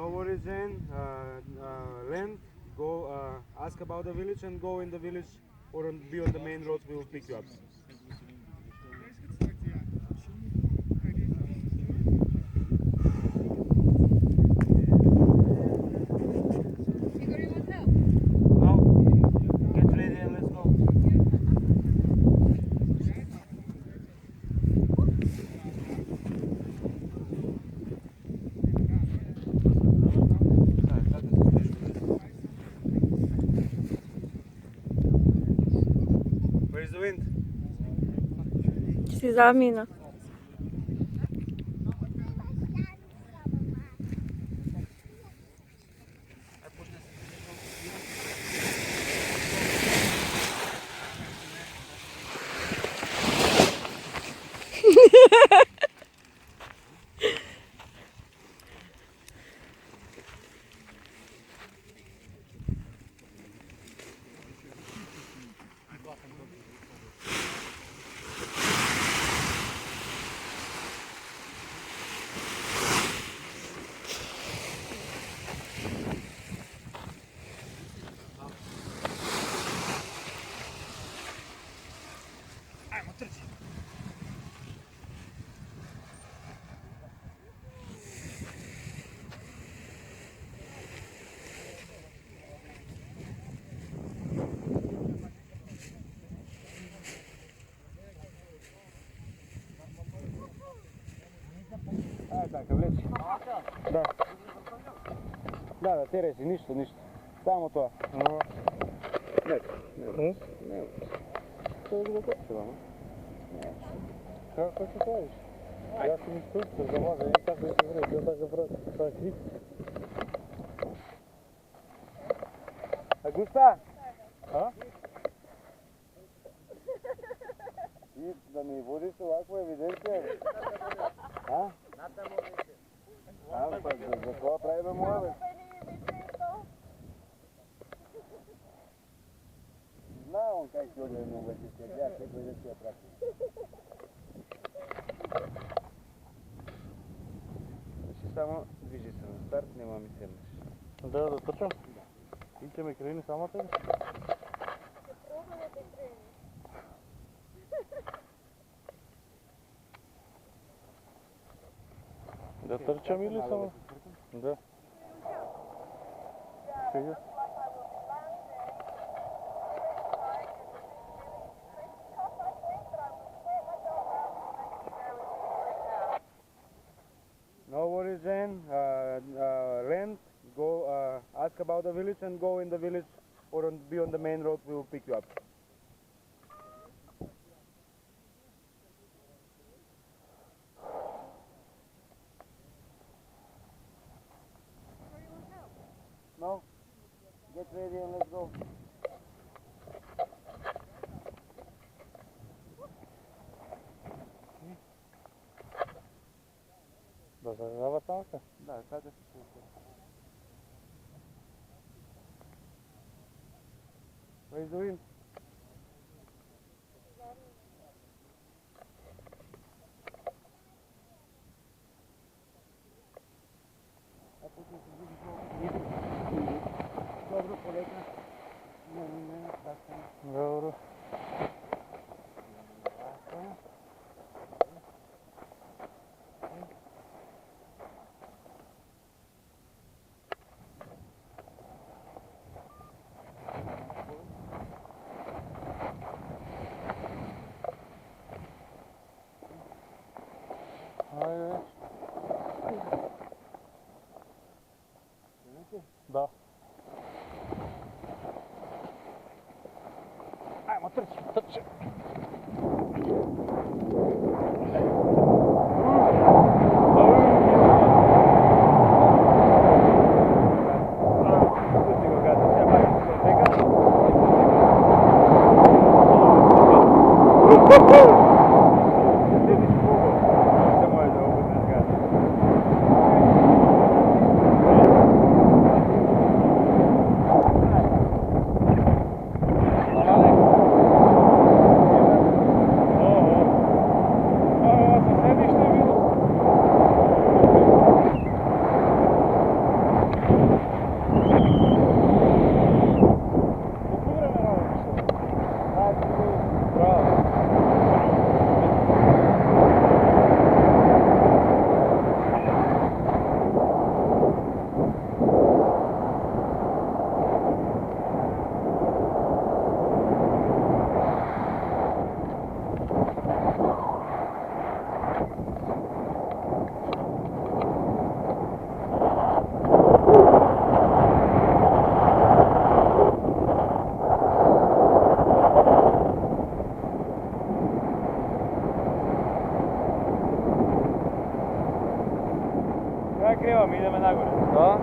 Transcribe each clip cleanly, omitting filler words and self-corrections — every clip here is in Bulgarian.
No worries, Jane. Land, go ask about the village and go in the village or be on the main road. We will pick you up. Igor, you want help? No, get ready and let's go. Where's the wind? Si zamina. Така, влечи. Да. Да, терай си, нищо. Само това. Не. Това го почва, ама. Какво ще правиш? Аз съм изпълнител за мага, и така да се вреди, така брат. Това е крик. Агуста! А? Ти да ми водиш оваква евиденция, бе? А? Пак за това правим моя, бе. Знам как ще оде много вече ще гледа, ще бъде си я прати. Ще само движи се на старт, нема ми седнеш. Да тръчам? И че ме крени самата ли? Да тръчам или само? Да. Сега. No worries, Jane. Rent, go ask about the village and go in the village or be on the main road. We will pick you up. No, get ready and let's go. Да зажава танка? Да, сега ще се случи. Where's the wind? Dobro, полека. Не, така. Добро. Айде. Да. Аймо, тръчи. skrivamo, idemo nagore. Da?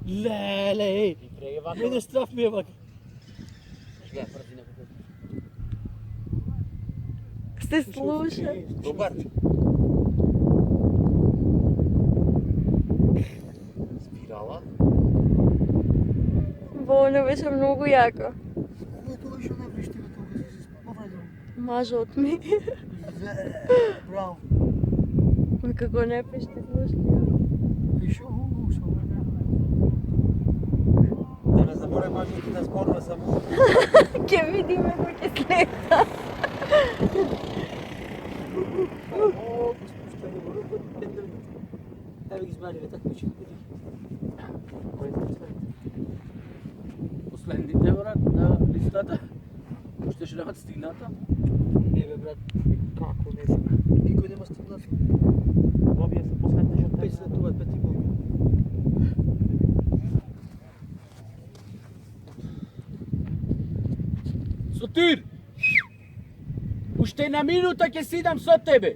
Lele, mene straf meer bak. Се слуша. Добър. Спирала. Болно беше много яко. Което беше най-връщи на това, да се повредил. Мажот ми. Браво. Ма како не пеше слушки. Пише, само. Да не забравя мажите да спорва само. Ке видиме кој ќе слета. О, спущане, върху пендъл. Ева ги смали, така ще бъде. Последните, брат, на листата. Още ще нямат стигната. Не бе, брат, како не знам. Никой нема стигнат. Tür! Уште една минута ќе сидам со тебе.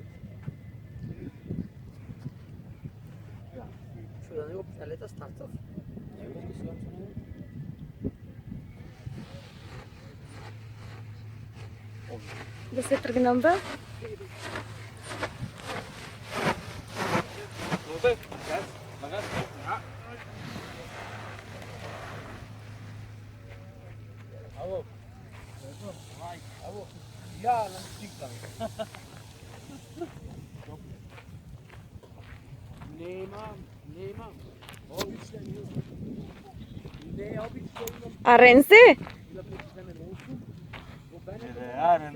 Що да не го лета стартов? Да се тръгнем, бе? Немам. Обично не обично имам Арен се? да прекиснеме ноsu. Арен.